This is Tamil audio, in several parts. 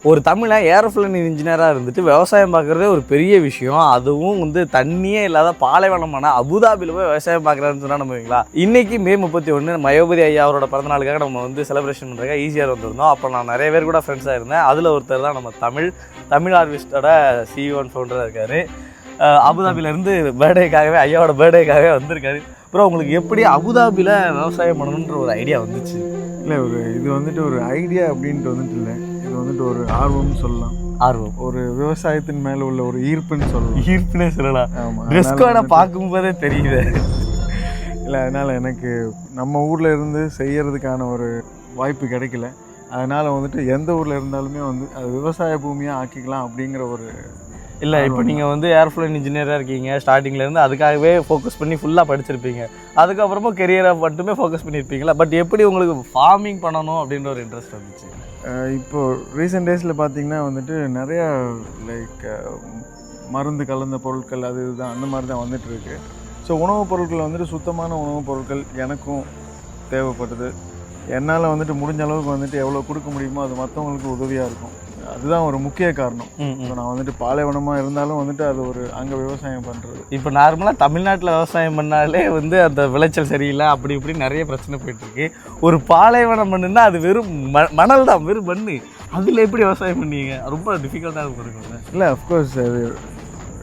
ஒரு தமிழன் ஏரோஃப்ளைன் இன்ஜினியராக இருந்துட்டு விவசாயம் பார்க்குறதே ஒரு பெரிய விஷயம். அதுவும் வந்து தண்ணியே இல்லாத பாலைவனமான அபுதாபியில் போய் விவசாயம் பார்க்குறாருன்னு சொன்னால் நம்புவீங்களா? இன்றைக்கி மே 31 மயோபதி ஐயா அவரோட பிறந்தநாளுக்காக நம்ம வந்து செலிப்ரேஷன் பண்ணுறதுக்காக ஈஸியாக வந்திருந்தோம். அப்போ நான் நிறைய பேர் கூட ஃப்ரெண்ட்ஸாக இருந்தேன். அதில் ஒருத்தர் தான் நம்ம தமிழ் ஹார்வெஸ்டோட CEO அண்ட் ஃபவுண்டராக இருக்கார். அபுதாபியிலேருந்து பர்த்டேக்காகவே ஐயாவோட பர்த்டேக்காகவே வந்திருக்காரு. அப்புறம் உங்களுக்கு எப்படி அபுதாபியில் விவசாயம் பண்ணணுன்ற ஒரு ஐடியா வந்துச்சு? இல்லை, இது வந்துட்டு ஒரு ஐடியா அப்படின்ட்டு வந்துட்டு இல்லை, இது வந்துட்டு ஒரு ஆர்வம்னு சொல்லலாம். ஆர்வம், ஒரு விவசாயத்தின் மேலே உள்ள ஒரு ஈர்ப்புன்னு சொல்லலாம். ஈர்ப்புனே சொல்லலாம். ஆமாம், ட்ரெஸ் கோடை பார்க்கும்போதே தெரியுது. இல்லை, அதனால் எனக்கு நம்ம ஊரில் இருந்து செய்கிறதுக்கான ஒரு வாய்ப்பு கிடைக்கல. அதனால் வந்துட்டு எந்த ஊரில் இருந்தாலுமே வந்து அது விவசாய பூமியாக ஆக்கிக்கலாம் அப்படிங்கிற ஒரு இல்லை. இப்போ நீங்கள் வந்து ஏர்ஃப்ளைன் இன்ஜினியராக இருக்கீங்க, ஸ்டார்டிங்லேருந்து அதுக்காகவே ஃபோக்கஸ் பண்ணி ஃபுல்லாக படிச்சிருப்பீங்க. அதுக்கப்புறமா கெரியரை மட்டுமே ஃபோக்கஸ் பண்ணியிருப்பீங்களா? பட் எப்படி உங்களுக்கு ஃபார்மிங் பண்ணணும் அப்படின்ற ஒரு இன்ட்ரெஸ்ட் வந்துச்சு? இப்போது ரீசெண்ட் டேஸில் பார்த்திங்கன்னா வந்துட்டு நிறையா லைக் மருந்து கலந்த பொருட்கள் அது இதுதான் அந்த மாதிரி தான் வந்துட்டுருக்கு. ஸோ உணவுப் பொருட்கள் வந்துட்டு சுத்தமான உணவுப் பொருட்கள் எனக்கும் தேவைப்படுது. என்னால் வந்துட்டு முடிஞ்ச அளவுக்கு வந்துட்டு எவ்வளோ கொடுக்க முடியுமோ அது மற்றவங்களுக்கு உதவியாக இருக்கும். அதுதான் ஒரு முக்கிய காரணம். ஸோ நான் வந்துட்டு பாலைவனமாக இருந்தாலும் வந்துட்டு அது ஒரு அங்கே விவசாயம் பண்ணுறது. இப்போ நார்மலாக தமிழ்நாட்டில் விவசாயம் பண்ணாலே வந்து அந்த விளைச்சல் சரியில்லை, அப்படி இப்படி நிறைய பிரச்சனை போயிட்டுருக்கு. ஒரு பாலைவனம் பண்ணுன்னா அது வெறும் மணல் தான், வெறும் மண். அதில் எப்படி விவசாயம் பண்ணீங்க? ரொம்ப டிஃபிகல்ட்டாக இருக்கும். இல்லை, அஃப்கோர்ஸ் அது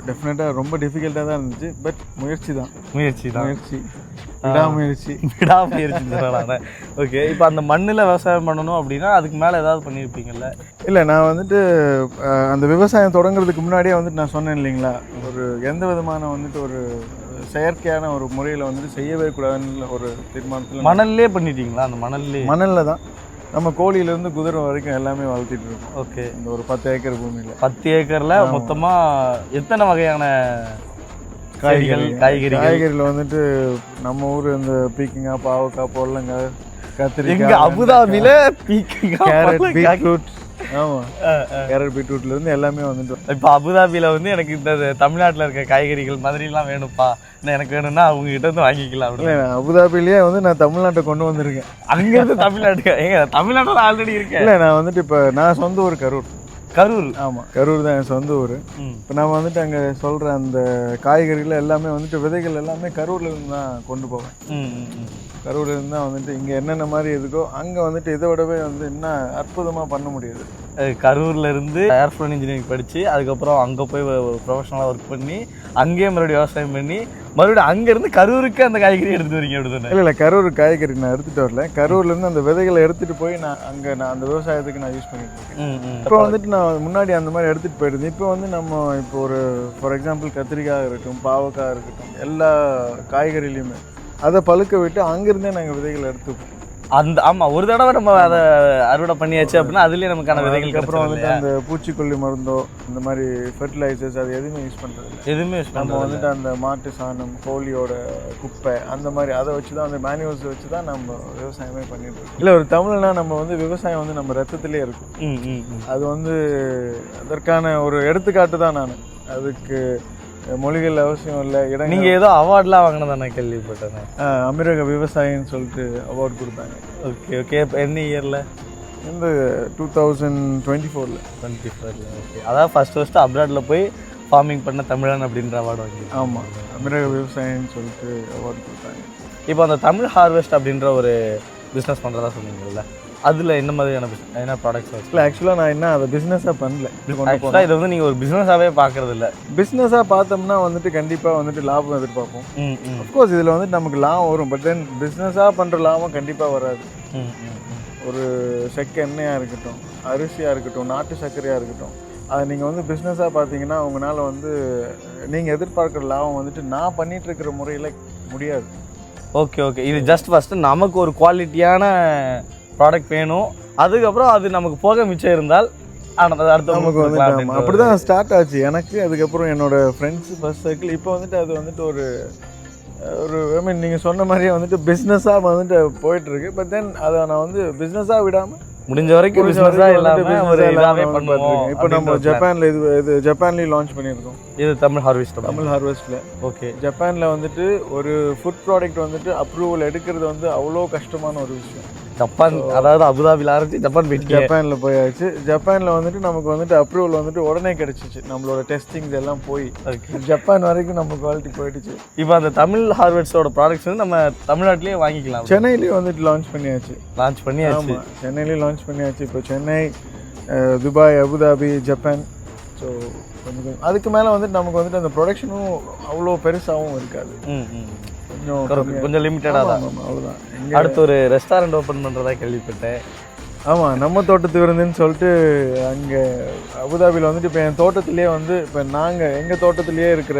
டெஃபினட்டாக ரொம்ப டிஃபிகல்ட்டாக தான் இருந்துச்சு. பட் முயற்சி விடாமுயற்சி. ஓகே, இப்போ அந்த மண்ணில் விவசாயம் பண்ணணும் அப்படின்னா அதுக்கு மேலே ஏதாவது பண்ணியிருப்பீங்கல்ல? இல்லை, நான் வந்துட்டு அந்த விவசாயம் தொடங்குறதுக்கு முன்னாடியே வந்துட்டு நான் சொன்னேன் இல்லைங்களா, ஒரு எந்த விதமான வந்துட்டு ஒரு செயற்கையான ஒரு முறையில் வந்துட்டு செய்யவே கூடாதுன்னு ஒரு தீர்மானத்தில். மணல்லே பண்ணிட்டீங்களா? அந்த மணலில் தான் நம்ம கோழியிலேருந்து குதிரை வரைக்கும் எல்லாமே வளர்த்திட்டு இருக்கோம். ஓகே, இந்த ஒரு 10 ஏக்கர் பூமியில். 10 ஏக்கரில் மொத்தமாக எத்தனை வகையான காய்கறிகள் வந்துட்டு நம்ம ஊர் இந்த பீக்கிங்காய், பாவக்காய், பொருளங்காய், கத்திரிக்காய், அபுதாபியில பீக்கிங்காய், கேரட், பீட்ரூட். ஆமாம், கேரட் பீட்ரூட்லேருந்து எல்லாமே வந்துட்டு. இப்போ அபுதாபியில் வந்து எனக்கு இந்த தமிழ்நாட்டில் இருக்க காய்கறிகள் மாதிரிலாம் வேணும்ப்பா, எனக்கு வேணும்னா அவங்க கிட்ட இருந்து வாங்கிக்கலாம் அப்படின்னு. அபுதாபிலேயே வந்து நான் தமிழ்நாட்டை கொண்டு வந்திருக்கேன். அங்கேருந்து தமிழ்நாட்டுக்கு எங்க தமிழ்நாட்டில் ஆல்ரெடி இருக்கேன். இல்லை, நான் வந்துட்டு இப்போ நான் சொந்த ஊர் கரூர். ஆமாம், கரூர் தான் என் சொந்த ஊர். இப்போ நான் வந்துட்டு அங்கே சொல்கிற அந்த காய்கறிகள் எல்லாமே வந்துட்டு விதைகள் எல்லாமே கரூர்லேருந்து தான் கொண்டு போவேன். கரூர்லேருந்து தான் வந்துட்டு இங்கே என்னென்ன மாதிரி இருக்கோ அங்கே வந்துட்டு இதை விடவே வந்து இன்னும் அற்புதமாக பண்ண முடியாது. கரூர்லேருந்து ஏர்ஃப்ளைன் இன்ஜினியரிங் படித்து அதுக்கப்புறம் அங்கே போய் ப்ரொஃபஷனலாக ஒர்க் பண்ணி அங்கேயே மறுபடியும் விவசாயம் பண்ணி மறுபடியும் அங்கேருந்து கரூருக்கு அந்த காய்கறி எடுத்துகிட்டு வரீங்க அப்படி தானே? இல்லை, கரூர் காய்கறி நான் எடுத்துகிட்டு வரல. கரூர்லேருந்து அந்த விதைகளை எடுத்துகிட்டு போய் நான் அந்த விவசாயத்துக்கு நான் யூஸ் பண்ணிட்டு இருக்கேன். இப்போ வந்துட்டு நான் முன்னாடி அந்த மாதிரி எடுத்துகிட்டு போயிருந்தேன். இப்போ வந்து நம்ம இப்போ ஒரு ஃபார் எக்ஸாம்பிள் கத்திரிக்காய் இருக்கட்டும், பாவக்காய் இருக்கட்டும், எல்லா காய்கறிலையுமே அதை பழுக்க விட்டு அங்கேருந்தே நாங்கள் விதைகளை எடுத்துப்போம். ஆமாம், ஒரு தடவை நம்ம அதை அறுவடை பண்ணியாச்சு அப்படின்னா அதுலேயே நமக்கான விதைகளுக்கு அப்புறம் வந்துட்டு அந்த பூச்சிக்கொல்லி மருந்தோ இந்த மாதிரி ஃபெர்டிலைசர்ஸ் அது எதுவுமே யூஸ் பண்ணுறது இல்லை. எதுவுமே நம்ம வந்துட்டு அந்த மாட்டு சாணம், கோழியோட குப்பை அந்த மாதிரி அதை வச்சு தான், அந்த மேனுவல்ஸை வச்சு தான் நம்ம விவசாயமே பண்ணிட்டு இருக்கோம். இல்லை, ஒரு தமிழ்னா நம்ம வந்து விவசாயம் வந்து நம்ம ரத்தத்திலே இருக்கும். அது வந்து அதற்கான ஒரு எடுத்துக்காட்டு தான். நான் அதுக்கு மொழிகள் அவசியம் இல்லை. இடம் நீங்கள் ஏதோ அவார்ட்லாம் வாங்கினதா நான் கேள்விப்பட்டேன். அமீரக விவசாயின்னு சொல்லிட்டு அவார்டு கொடுத்தாங்க. ஓகே. இப்போ என்ன இயரில்? இந்த 2024. ஓகே, அதாவது ஃபஸ்ட்டு அப்ராடில் போய் ஃபார்மிங் பண்ண தமிழன் அப்படின்ற அவார்டு வாங்கி. ஆமாம், அமீரக விவசாயின்னு சொல்லிட்டு அவார்டு கொடுத்தாங்க. இப்போ அந்த தமிழ் ஹார்வெஸ்ட் அப்படின்ற ஒரு பிஸ்னஸ் பண்ணுறதா சொன்னீங்கல்ல, அதில் என்ன மாதிரியான என்ன ப்ராடக்ட்ஸ்? இல்லை, ஆக்சுவலாக நான் என்ன அதை பிஸ்னஸாக பண்ணல. ஆக்சுவலாக இதை வந்து நீங்கள் ஒரு பிஸ்னஸாகவே பார்க்குறது இல்லை. பிஸ்னஸாக பார்த்தோம்னா வந்துட்டு கண்டிப்பாக வந்துட்டு லாபம் எதிர்பார்ப்போம். அஃப்கோர்ஸ் இதில் வந்துட்டு நமக்கு லாபம் வரும். பட் தென் பிஸ்னஸாக பண்ணுற லாபம் கண்டிப்பாக வராது. ஒரு செக்கு எண்ணெயாக இருக்கட்டும், அரிசியாக இருக்கட்டும், நாட்டு சர்க்கரையாக இருக்கட்டும், அதை நீங்கள் வந்து பிஸ்னஸாக பார்த்தீங்கன்னா உங்களால் வந்து நீங்கள் எதிர்பார்க்குற லாபம் வந்துட்டு நான் பண்ணிகிட்டு இருக்கிற முறையில் முடியாது. ஓகே, இது ஜஸ்ட் ஃபஸ்ட்டு நமக்கு ஒரு குவாலிட்டியான ப்ராடக்ட் வேணும், அதுக்கப்புறம் அது நமக்கு போக மிச்சம் இருந்தால் அடுத்த நமக்கு வந்து அப்படி தான் ஸ்டார்ட் ஆச்சு எனக்கு. அதுக்கப்புறம் என்னோடய ஃப்ரெண்ட்ஸு ஃபர்ஸ்ட் சர்க்கிள். இப்போ வந்துட்டு அது வந்துட்டு ஒரு ஐ மீன் நீங்கள் சொன்ன மாதிரியே வந்துட்டு பிஸ்னஸாக வந்துட்டு போயிட்டுருக்கு. பட் தென் அதை நான் வந்து பிஸ்னஸாக விடாமல் முடிஞ்ச வரைக்கும் இப்போ நம்ம ஜப்பானில் இது ஜப்பான்லேயும் லான்ச் பண்ணியிருக்கோம். இது தமிழ் ஹார்வெஸ்ட்டில். ஓகே, ஜப்பானில் வந்துட்டு ஒரு ஃபுட் ப்ராடக்ட் வந்துட்டு அப்ரூவல் எடுக்கிறது வந்து அவ்வளோ கஷ்டமான ஒரு விஷயம். ஜப்பான், அதாவது அபுதாபியில் ஆரம்பிச்சு ஜப்பான் போயிட்டு ஜப்பானில் போயாச்சு. ஜப்பானில் வந்துட்டு நமக்கு வந்துட்டு அப்ரூவல் வந்துட்டு உடனே கிடச்சிச்சு. நம்மளோட டெஸ்டிங்ஸ் எல்லாம் போய் ஜப்பான் வரைக்கும் நம்ம குவாலிட்டி போயிடுச்சு. இப்போ அந்த தமிழ் ஹார்வெட்ஸோட ப்ராடக்ட்ஸ் வந்து நம்ம தமிழ்நாட்டிலேயே வாங்கிக்கலாம். சென்னையிலேயே வந்துட்டு லான்ச் பண்ணியாச்சு. ஆமாம், சென்னையிலேயே லான்ச் பண்ணியாச்சு. இப்போ Chennai, Dubai, Abu Dhabi, Japan. So கொஞ்சம் அதுக்கு மேலே வந்துட்டு நமக்கு வந்துட்டு அந்த ப்ரொடக்ஷனும் அவ்வளோ பெருசாகவும் இருக்காது. கொஞ்சம் லிமிட்டடாக தான். அவ்வளோதான். அடுத்து ஒரு ரெஸ்டாரண்ட் ஓப்பன் பண்ணுறதா கேள்விப்பட்டேன். ஆமாம், நம்ம தோட்டத்து விருந்துன்னு சொல்லிட்டு அங்கே அபுதாபியில் வந்துட்டு இப்போ என் தோட்டத்துலேயே வந்து இப்போ எங்கள் தோட்டத்துலேயே இருக்கிற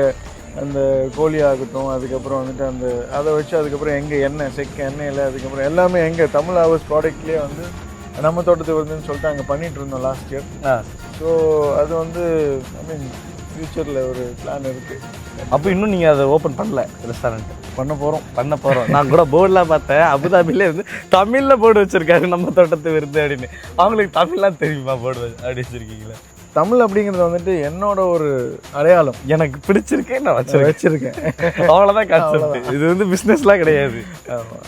அந்த கோழி ஆகட்டும், அதுக்கப்புறம் வந்துட்டு அதை வச்சு அதுக்கப்புறம் எங்கள் எண்ணெய் செக்கு எண்ணெயில் அதுக்கப்புறம் எல்லாமே எங்கள் தமிழ் ஹவர்ஸ் ப்ராடக்ட்லேயே வந்து நம்ம தோட்டத்து விருந்துன்னு சொல்லிட்டு அங்கே பண்ணிகிட்டு இருந்தோம் லாஸ்ட் இயர். ஸோ அது வந்து ஐ மீன் ஃப்யூச்சரில் ஒரு பிளான் இருக்குது. அப்போ இன்னும் நீங்கள் அதை ஓப்பன் பண்ணல? ரெஸ்டாரண்ட் பண்ண போகிறோம். நான் கூட போர்டெலாம் பார்த்தேன், அபுதாபிலே வந்து தமிழில் போர்டு வச்சுருக்காரு நம்ம தோட்டத்து விருந்து அப்படின்னு. அவங்களுக்கு தமிழ்லாம் தெரியுமா போர்டு அப்படி வச்சுருக்கீங்களா? தமிழ் அப்படிங்கிறது வந்துட்டு என்னோட ஒரு அடையாளம். எனக்கு பிடிச்சிருக்கேன், நான் வச்சுருக்கேன். அவ்வளோதான் கான்செப்ட். இது வந்து பிஸ்னஸ்லாம் கிடையாது. ஆமாம்,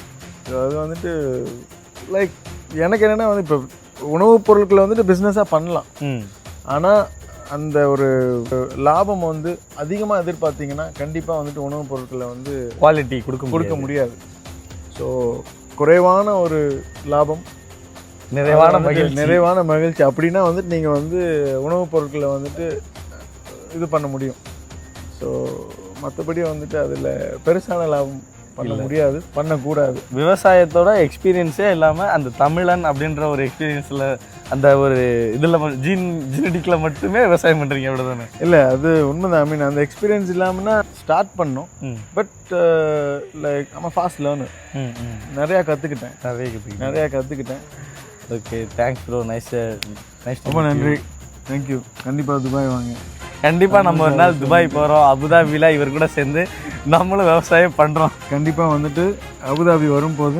அது வந்துட்டு லைக் எனக்கு என்னென்னா வந்து இப்போ உணவுப் பொருட்களை வந்துட்டு பிஸ்னஸாக பண்ணலாம். ஆனால் அந்த ஒரு லாபம் வந்து அதிகமாக எதிர்பார்த்தீங்கன்னா கண்டிப்பாக வந்துட்டு உணவுப் பொருட்களை வந்து குவாலிட்டி கொடுக்க முடியாது. ஸோ குறைவான ஒரு லாபம், நிறைவான மகிழ்ச்சி அப்படின்னா வந்துட்டு நீங்கள் வந்து உணவுப் பொருட்களை வந்துட்டு இது பண்ண முடியும். ஸோ மற்றபடி வந்துட்டு அதில் பெருசான லாபம் பண்ண முடியாது, பண்ணக்கூடாது. விவசாயத்தோட எக்ஸ்பீரியன்ஸே இல்லாமல் அந்த தமிழன் அப்படின்ற ஒரு எக்ஸ்பீரியன்ஸில் அந்த ஒரு இதில் ஜெனடிக்கில் மட்டுமே விவசாயம் பண்ணுறீங்க அப்படி தானே? இல்லை, அது உண்மைதான். ஐ மீன் அந்த எக்ஸ்பீரியன்ஸ் இல்லாமல்னா ஸ்டார்ட் பண்ணோம். பட் லைக் நம்ம ஃபாஸ்ட் லேர்னர். நிறையா கற்றுக்கிட்டேன். Okay, thanks bro. நைஸ். ரொம்ப நன்றி. தேங்க்யூ. கண்டிப்பாக துபாய் வாங்க. கண்டிப்பாக நம்ம ஒரு நாள் துபாய் போகிறோம். அபுதாபியில் இவர் கூட சேர்ந்து நம்மளும் விவசாயம் பண்ணுறோம். கண்டிப்பாக வந்துட்டு அபுதாபி வரும்போது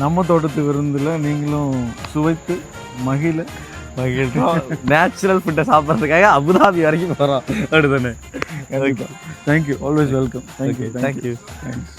நம்ம தோட்டத்து விருந்தில் நீங்களும் சுவைத்து மகிழ்கிறோம். நேச்சுரல் ஃபுட்டை சாப்பிட்றதுக்காக அபுதாபி வரைக்கும் போகிறோம் அப்படி தானே? Thank you. Always welcome. Thank you. Thanks.